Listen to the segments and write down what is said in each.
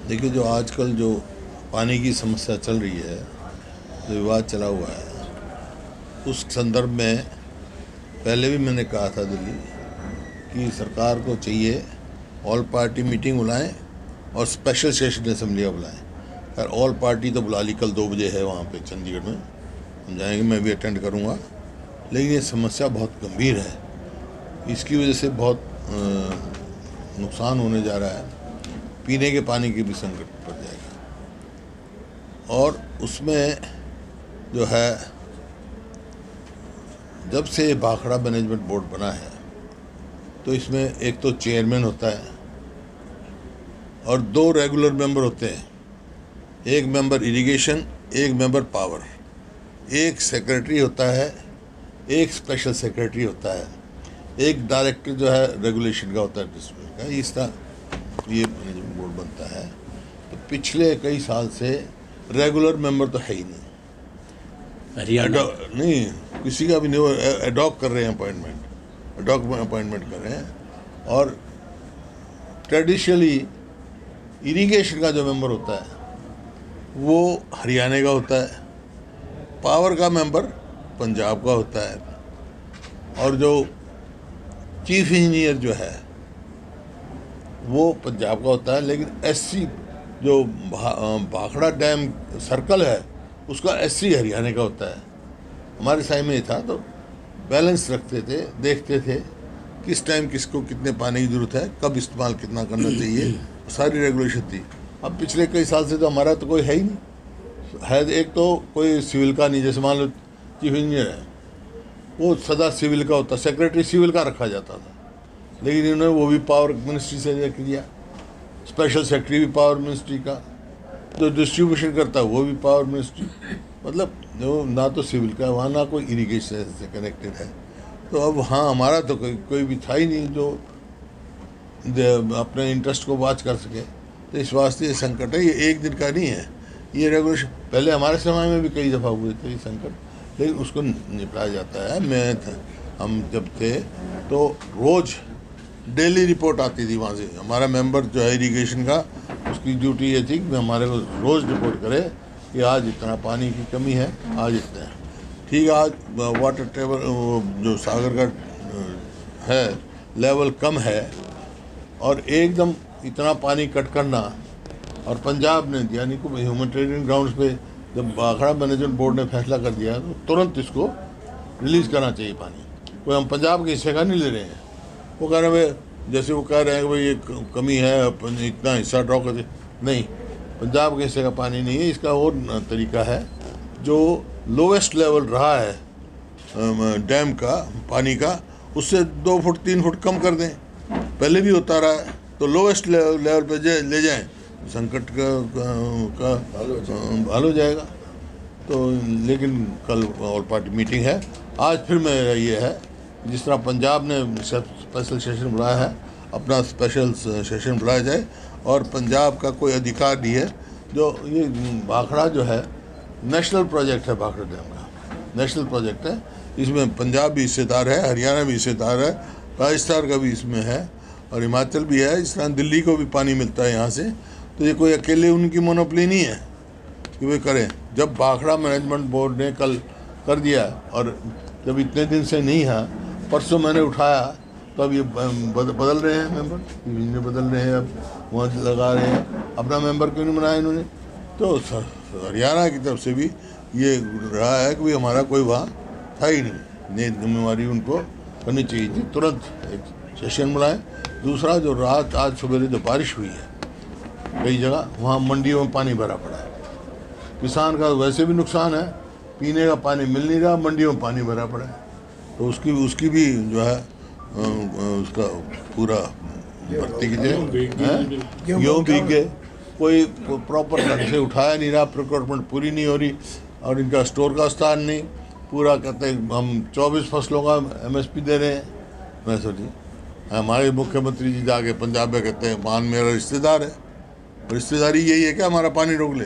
देखिए, जो आजकल जो पानी की समस्या चल रही है, जो विवाद चला हुआ है, उस संदर्भ में पहले भी मैंने कहा था दिल्ली कि सरकार को चाहिए ऑल पार्टी मीटिंग बुलाएं और स्पेशल सेशन असेंबलियाँ बुलाएं। खैर ऑल पार्टी तो बुला ली, कल 2 बजे है वहाँ पे चंडीगढ़ में, हम जाएंगे, मैं भी अटेंड करूँगा। लेकिन ये समस्या बहुत गंभीर है, इसकी वजह से बहुत नुकसान होने जा रहा है, पीने के पानी की भी संकट पड़ जाएगा। और उसमें जो है, जब से भाखड़ा मैनेजमेंट बोर्ड बना है तो इसमें एक तो चेयरमैन होता है और 2 रेगुलर मेंबर होते हैं, एक मेंबर इरिगेशन, एक मेंबर पावर, एक सेक्रेटरी होता है, एक स्पेशल सेक्रेटरी होता है, एक डायरेक्टर जो है रेगुलेशन का होता है, डिस्ट्रिक्ट का। इस तरह ये मैनेजमेंट बोर्ड बनता है। तो पिछले कई साल से रेगुलर मेंबर तो है ही नहीं, नहीं किसी का भी नहीं, एडॉक कर रहे हैं अपॉइंटमेंट कर रहे हैं। और ट्रेडिशनली इरिगेशन का जो मेंबर होता है वो हरियाणा का होता है, पावर का मेंबर पंजाब का होता है, और जो चीफ इंजीनियर जो है वो पंजाब का होता है। लेकिन एससी जो भाखड़ा डैम सर्कल है उसका एससी हरियाणा का होता है। हमारे साइड में था तो बैलेंस रखते थे, देखते थे किस टाइम किसको कितने पानी की ज़रूरत है, कब इस्तेमाल कितना करना चाहिए, सारी रेगुलेशन थी। अब पिछले कई साल से तो हमारा तो कोई है ही नहीं है। एक तो कोई सिविल का नहीं, जैसे मान लो चीफ इंजीनियर है वो सदा सिविल का होता, सेक्रेटरी सिविल का रखा जाता था, लेकिन इन्होंने वो भी पावर मिनिस्ट्री से रख दिया। स्पेशल सेक्रेटरी भी पावर मिनिस्ट्री का, जो डिस्ट्रीब्यूशन करता है वो भी पावर मिनिस्ट्री, मतलब जो ना तो सिविल का वहाँ, ना कोई इरिगेशन से कनेक्टेड है। तो अब हाँ, हमारा तो कोई भी था ही नहीं जो अपने इंटरेस्ट को वॉच कर सके। तो इस वास्ते ये संकट है, ये एक दिन का नहीं है, ये रेगुलेशन पहले हमारे समय में भी कई दफ़ा हुए थे ये संकट, लेकिन उसको निपटाया जाता है। हम जब थे तो रोज़ डेली रिपोर्ट आती थी वहाँ से। हमारा मेंबर जो है इरिगेशन का, उसकी ड्यूटी ये थी कि हमारे को रोज़ रिपोर्ट करे कि आज इतना पानी की कमी है, आज इतना है। ठीक है, आज वाटर टेबल जो सागर का है लेवल कम है और एकदम इतना पानी कट करना, और पंजाब ने यानी कि ह्यूमैनिटेरियन ग्राउंड्स पे जब भाखड़ा मैनेजमेंट बोर्ड ने फैसला कर दिया तो तुरंत इसको रिलीज़ करना चाहिए पानी। कोई हम पंजाब के हिस्से का नहीं ले रहे हैं। वो कह रहे हैं, जैसे वो कह रहे हैं कि भाई ये कमी है, इतना हिस्सा ड्रॉ कर दे, नहीं, पंजाब के हिस्से का पानी नहीं है। इसका और तरीका है, जो लोवेस्ट लेवल रहा है डैम का पानी का, उससे 2 फुट 3 फुट कम कर दें, पहले भी होता रहा है, तो लोवेस्ट लेवल पे ले जाएं, संकट का हल हो जाएगा। तो लेकिन कल ऑल पार्टी मीटिंग है। आज फिर मेरा ये है, जिस तरह पंजाब ने स्पेशल सेशन बुलाया है, अपना स्पेशल सेशन बुलाया जाए। और पंजाब का कोई अधिकार नहीं है, जो ये भाखड़ा जो है नेशनल प्रोजेक्ट है, भाखड़ा डैम का नेशनल प्रोजेक्ट है। इसमें पंजाब भी हिस्सेदार है, हरियाणा भी हिस्सेदार है, राजस्थान का भी इसमें है और हिमाचल भी है। इस तरह दिल्ली को भी पानी मिलता है यहाँ से। तो ये कोई अकेले उनकी मोनोपोली नहीं है कि वे करें। जब भाखड़ा मैनेजमेंट बोर्ड ने कल कर दिया, और जब इतने दिन से नहीं है, परसों मैंने उठाया, तो अब ये बदल रहे हैं मेंबर, बदल रहे हैं, अब वहाँ लगा रहे हैं। अपना मेंबर क्यों नहीं बनाया इन्होंने? तो हरियाणा की तरफ से भी ये रहा है कि भाई हमारा कोई वहाँ था ही नहीं, जिम्मेवारी उनको करनी चाहिए थी, तुरंत एक सेशन बुलाएं। दूसरा, जो रात आज सवेरे जो बारिश हुई है कई जगह, वहाँ मंडियों में पानी भरा पड़ा है। किसान का वैसे भी नुकसान है, पीने का पानी मिल नहीं रहा, मंडियों में पानी भरा पड़ा है। तो उसकी भी जो है उसका पूरा भर्ती कीजिए। गेहूँ भीग गए, कोई प्रॉपर ढंग से उठाया नहीं रहा, प्रिक्वायरमेंट पूरी नहीं हो रही, और इनका स्टोर का स्थान नहीं पूरा। कहते हैं हम 24 फसलों का MSP दे रहे हैं। मैं सोची, हमारे मुख्यमंत्री जी जाके पंजाब में कहते हैं मान मेरा रिश्तेदार है, रिश्तेदारी यही है क्या हमारा पानी रोक ले?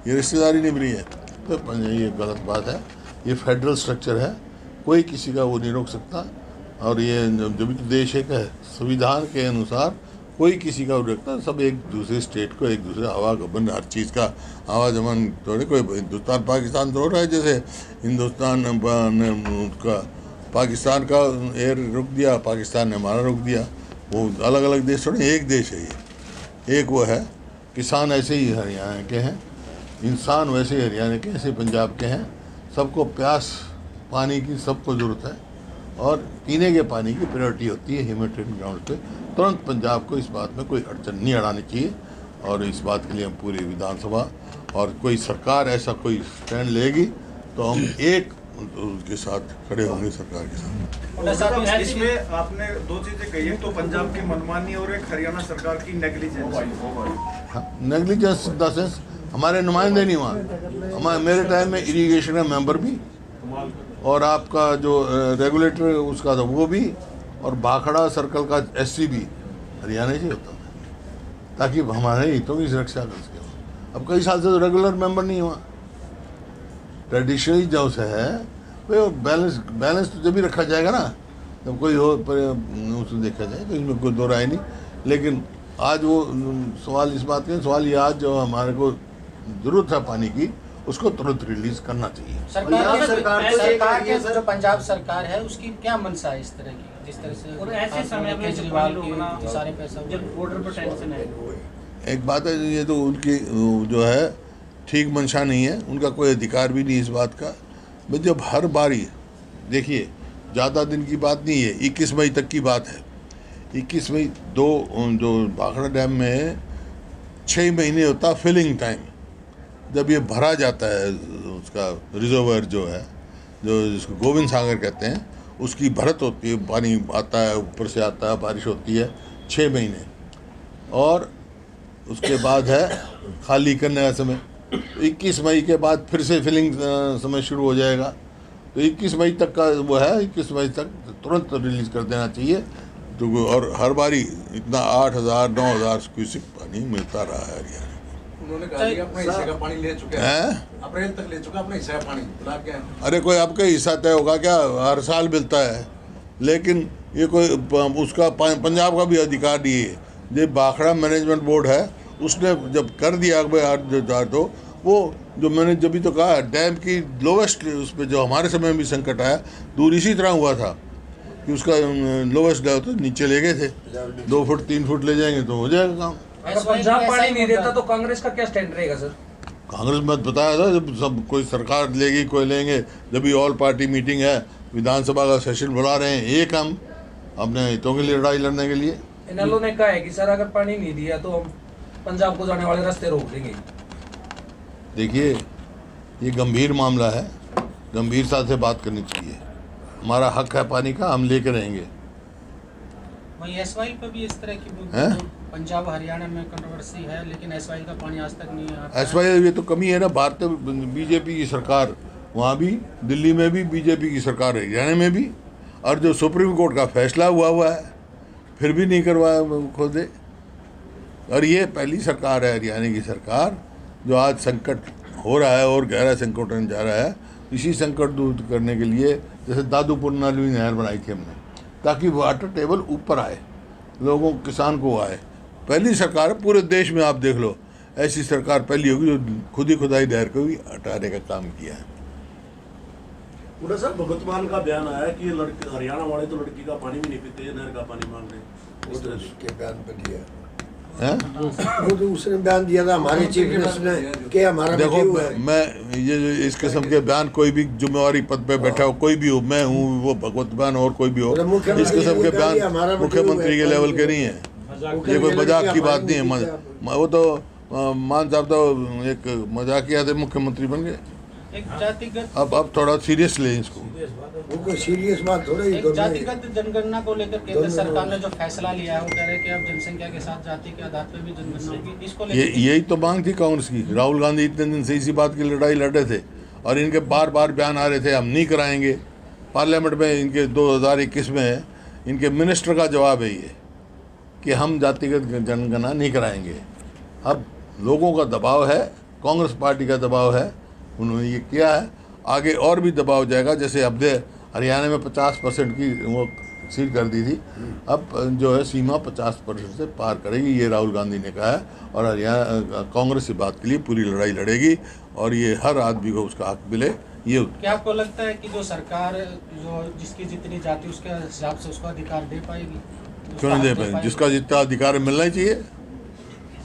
ये रिश्तेदारी नहीं बनी है। तो ये गलत बात है। ये फेडरल स्ट्रक्चर है, कोई किसी का वो नहीं रोक सकता। और ये जब भी तो देश एक है, संविधान के अनुसार कोई किसी का वो रखता, सब एक दूसरे स्टेट को, एक दूसरे हवा गबन हर चीज़ का आवाजमन थोड़े कोई हिंदुस्तान पाकिस्तान तो हो रहा है। जैसे हिंदुस्तान ने उसका पाकिस्तान का एयर रुक दिया, पाकिस्तान ने हमारा रुक दिया। वो अलग अलग देश थोड़े, एक देश है ये। एक वो है, किसान ऐसे ही हरियाणा के हैं, इंसान वैसे ही हरियाणा के, ऐसे पंजाब के हैं। सबको प्यास पानी की सबको ज़रूरत है, और पीने के पानी की प्रायोरिटी होती है ह्यूमैनिटेरियन ग्राउंड पे। तुरंत पंजाब को इस बात में कोई अड़चन नहीं अड़ानी चाहिए, और इस बात के लिए हम पूरी विधानसभा और कोई सरकार ऐसा कोई स्टैंड लेगी तो हम एक उसके साथ खड़े होंगे, सरकार के साथ। इसमें आपने दो चीजें कही है, तो पंजाब की मनमानी और एक हरियाणा सरकार की negligence. Negligence in the sense हमारे नुमाइंदे नहीं वहाँ। हमारे मेरे टाइम में इरिगेशन का मेंबर भी, और आपका जो रेगुलेटर उसका था वो भी, और भाखड़ा सर्कल का एससी भी हरियाणा से होता था, ताकि हमारे हितों की सुरक्षा कर सके। अब कई साल से तो रेगुलर मेंबर नहीं हुआ। ट्रेडिशनली जो है वो बैलेंस तो जब भी रखा जाएगा ना, जब कोई हो उसको देखा जाए, तो इसमें कोई दो राय नहीं। लेकिन आज वो सवाल इस बात का सवाल, ये आज जो हमारे को ज़रूरत है पानी की, उसको तुरंत रिलीज करना चाहिए। सरकार के जो पंजाब सरकार है उसकी क्या मंशा है इस तरह की, जिस तरह से और ऐसे समय में केजरीवाल की सारे पैसा जब बॉर्डर पर टेंशन है। एक बात है, ये तो उनकी जो है ठीक मंशा नहीं है, उनका कोई अधिकार भी नहीं इस बात का। भाई जब हर बारी देखिए, ज़्यादा दिन की बात नहीं है, 21 मई तक की बात है। 21 मई जो भाखड़ा डैम में 6 महीने होता फिलिंग टाइम, जब ये भरा जाता है उसका रिजर्वर जो है, जो जिसको गोविंद सागर कहते हैं, उसकी भरत होती है, पानी आता है ऊपर से आता है, बारिश होती है 6 महीने, और उसके बाद है खाली करने का समय। 21 मई के बाद फिर से फिलिंग समय शुरू हो जाएगा। तो 21 मई तक का वो है, 21 मई तक तुरंत रिलीज़ कर देना चाहिए। तो और हर बारी इतना 8,000 9,000 क्यूसिक पानी मिलता रहा है हरियाणा। उन्होंने कहा कि अपने हिस्से का पानी ले चुके हैं, अप्रैल तक ले चुका अपने हिस्से का पानी, बुला के। अरे कोई आपका हिस्सा तय होगा क्या? हर साल मिलता है, लेकिन ये कोई उसका पंजाब का भी अधिकार नहीं है। ये भाखड़ा मैनेजमेंट बोर्ड है, उसने जब कर दिया तो वो जो मैंने जब भी तो कहा, डैम की लोवेस्ट उस पर जो हमारे समय में भी संकट आया, दूर इसी तरह हुआ था कि उसका लोवेस्ट लेवल तो नीचे ले गए थे, 2 फुट 3 फुट ले जाएंगे तो हो जाएगा काम। अगर पंजाब पानी नहीं देता तो कांग्रेस का क्या स्टैंड रहेगा सर? कांग्रेस में बताया था, जब सब कोई सरकार लेगी कोई लेंगे, जब भी ऑल पार्टी मीटिंग है, विधानसभा का सेशन बुला रहे हैं, एक हम अपने हितों के लिए लड़ाई लड़ने के लिए। इनेलो ने कहा है कि सर अगर पानी नहीं दिया तो हम पंजाब को जाने वाले रास्ते रोक देंगे। देखिए, ये गंभीर मामला है, गंभीरता से बात करनी चाहिए। हमारा हक है पानी का, हम लेके रहेंगे। वही एसवाई पे भी इस तरह की पंजाब हरियाणा में कंट्रोवर्सी है, लेकिन एसवाई का पानी आज तक नहीं आता। एसवाई ये तो कमी है ना, भारतीय बीजेपी की सरकार वहाँ भी, दिल्ली में भी बीजेपी की सरकार है, हरियाणा में भी, और जो सुप्रीम कोर्ट का फैसला हुआ है फिर भी नहीं करवाया खोदे। और ये पहली सरकार है हरियाणा की सरकार जो आज संकट हो रहा है और गहरा संकट में जा रहा है। इसी संकट दूर करने के लिए जैसे दादूपुर नाली नहर बनाई थी हमने, ताकि वाटर टेबल ऊपर आए, लोगों किसान को आए। पहली सरकार है पूरे देश में, आप देख लो, ऐसी सरकार पहली होगी जो खुद ही खुदाई नहर को भी हटाने का काम किया है। पूरा सर भगवत मान का बयान आया कि ये लड़के हरियाणा वाले तो लड़की का पानी भी नहीं पीते, नहर का पानी मांग रहे। वो तो उसके बयान पर दिया हैं? वो तो उसने बयान दिया था हमारे चीफ मिनिस्टर ने कि हमारा देखो, हुआ है। मैं ये जो इस किस्म के बयान, कोई भी जिम्मेवारी पद पे बैठा हो, कोई भी हो, मैं हूँ, वो भगवत बयान और कोई भी हो, इस किस्म के बयान मुख्यमंत्री के लेवल के नहीं है। ये कोई मजाक की बात नहीं है। वो तो मान साहब तो एक मजाकिया थे, मुख्यमंत्री बन गए। एक जातिगत, अब थोड़ा सीरियस लें इसको। वो कोई सीरियस बात थोड़ा ही एक जातिगत जनगणना को लेकर केंद्र सरकार ने जो फैसला लिया है, वो कह रहे हैं कि अब जनसंख्या के साथ जाति के आधार पर भी जनगणना होगी। इसको लेकर यही तो मांग थी कांग्रेस की। राहुल गांधी इतने दिन से इसी बात की लड़ाई लड़ रहे थे, और इनके बार बार बयान आ रहे थे हम नहीं कराएंगे। पार्लियामेंट में इनके 2021 में इनके मिनिस्टर का जवाब है ये कि हम जातिगत जनगणना नहीं कराएंगे। अब लोगों का दबाव है, कांग्रेस पार्टी का दबाव है, उन्होंने ये किया है। आगे और भी दबाव जाएगा, जैसे अब हरियाणा में 50% की वो सील कर दी थी। अब जो है सीमा 50% से पार करेगी, ये राहुल गांधी ने कहा है। और हरियाणा कांग्रेस इस बात के लिए पूरी लड़ाई लड़ेगी और ये हर आदमी को उसका हक मिले। ये क्या आपको लगता है कि जो सरकार जो जिसकी जितनी जाति उसके हिसाब से उसको अधिकार दे पाएगी? क्यों नहीं दे पाएंगे? जिसका जितना अधिकार मिलना ही चाहिए।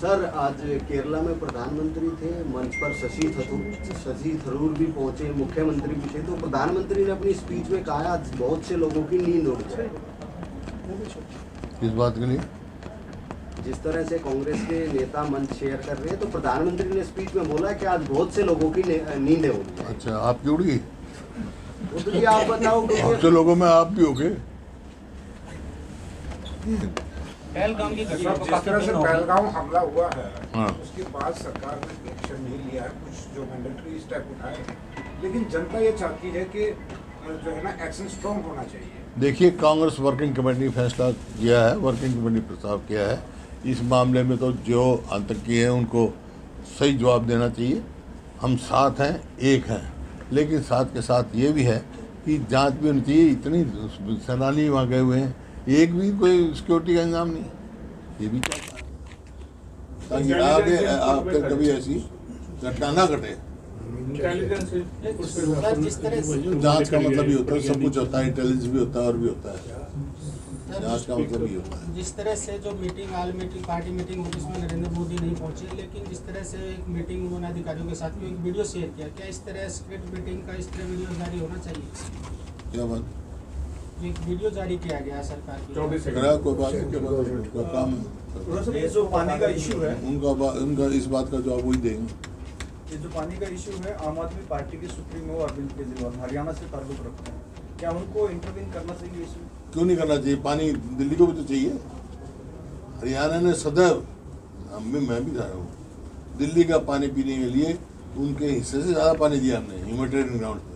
सर, आज केरला में प्रधानमंत्री थे, मंच पर शशि थरूर भी पहुंचे, मुख्यमंत्री भी थे। तो प्रधानमंत्री ने अपनी स्पीच में कहा आज बहुत से लोगों की नींद उड़ जाए। किस बात के लिए? जिस तरह से कांग्रेस के नेता मंच शेयर कर रहे हैं, तो प्रधानमंत्री ने स्पीच में बोला कि आज बहुत से लोगों की नींदें उड़ जाए। अच्छा, आपकी उड़ गई? तो ये आप बताओ। बहुत से लोगों में आप भी हो गए। पहलगाम की घटना को जिस काफी तरह से दिन हो गए। पहलगाम हमला हुआ है, हाँ। उसके बाद सरकार ने एक्शन नहीं लिया है, कुछ जो मैंडेटरी स्टेप उठाए हैं, लेकिन जनता ये चाहती है कि जो है ना एक्शन स्ट्रॉन्ग होना चाहिए। देखिए, कांग्रेस वर्किंग कमेटी ने फैसला किया है, वर्किंग कमेटी ने प्रस्ताव किया है। इस मामले में तो जो आतंकी हैं उनको सही जवाब देना चाहिए। हम साथ हैं, एक हैं, लेकिन साथ के साथ ये भी है कि जांच भी होनी चाहिए। इतनी सेनानी वहाँ गए हुए हैं, एक भी कोई सिक्योरिटी का इंतजाम नहीं, ये भी चाहता है ताकि आगे आपके कभी ऐसी घटना ना घटे। सर, जिस तरह से जांच का मतलब ही होता है, सब कुछ होता है, इंटेलिजेंस भी होता है और भी होता है। जांच का मतलब ही होता है। जिस तरह से जो ऑल मीटिंग पार्टी मीटिंग हुई जिसमें नरेंद्र मोदी नहीं पहुंचे, लेकिन जिस तरह से एक मीटिंग उन्होंने अधिकारियों के साथ एक वीडियो शेयर किया, क्या इस तरह सीक्रेट मीटिंग का इस तरह वीडियो जारी होना चाहिए? क्या बात? एक वीडियो जारी किया गया सरकार की। करा कोई बात नहीं, क्या बात है, उनका काम है। ये जो पानी का इशू है, उनका इस बात का जवाब वही देंगे। ये जो पानी का इशू है, आम आदमी पार्टी के सुप्रीमो अरविंद केजरीवाल हरियाणा से ताल्लुक रखते हैं, क्या उनको इंटरवीन करना चाहिए इशू? क्यों नहीं करना चाहिए? पानी दिल्ली को भी तो चाहिए। हरियाणा ने सदैव, मैं भी रहा हूँ, दिल्ली का पानी पीने के लिए उनके हिस्से से ज़्यादा पानी दिया हमने ह्यूमैनिटेरियन ग्राउंड पे।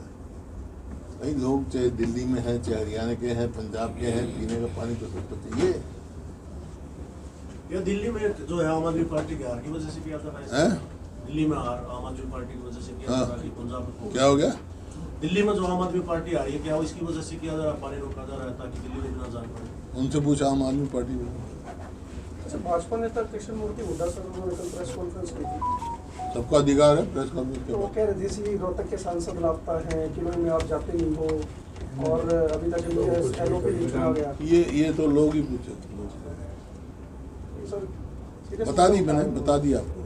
भाई लोग चाहे दिल्ली में हैं, चाहे हरियाणा के हैं, पंजाब के हैं, पीने का पानी तो सबको चाहिए। या दिल्ली में जो है आम आदमी पार्टी के हार की वजह से किया था हैं? दिल्ली में हार आम आदमी पार्टी की वजह से किया हाँ। था कि पंजाब में क्या हो गया? दिल्ली में जो आम आदमी पार्टी आ रही है, क्या वो इसकी वजह से किया जा रहा, पानी रोका जा रहा है ताकि दिल्ली में ना जान पाए? उनसे पूछा आम आदमी पार्टी में। अच्छा, भाजपा नेता कृष्ण मूर्ति हुड्डा सर उन्होंने कल प्रेस कॉन्फ्रेंस की थी, सबका अधिकार है प्रेस कॉन्फ्रेंस के तो वो बाद। कह रहे थे रोहतक के सांसद लापता है, किलोई में आप जाते नहीं हो और अभी तक एलओपी नहीं चुना गया। ये तो लोग ही पूछे, सर, बता दी मैंने, बता दी आपको।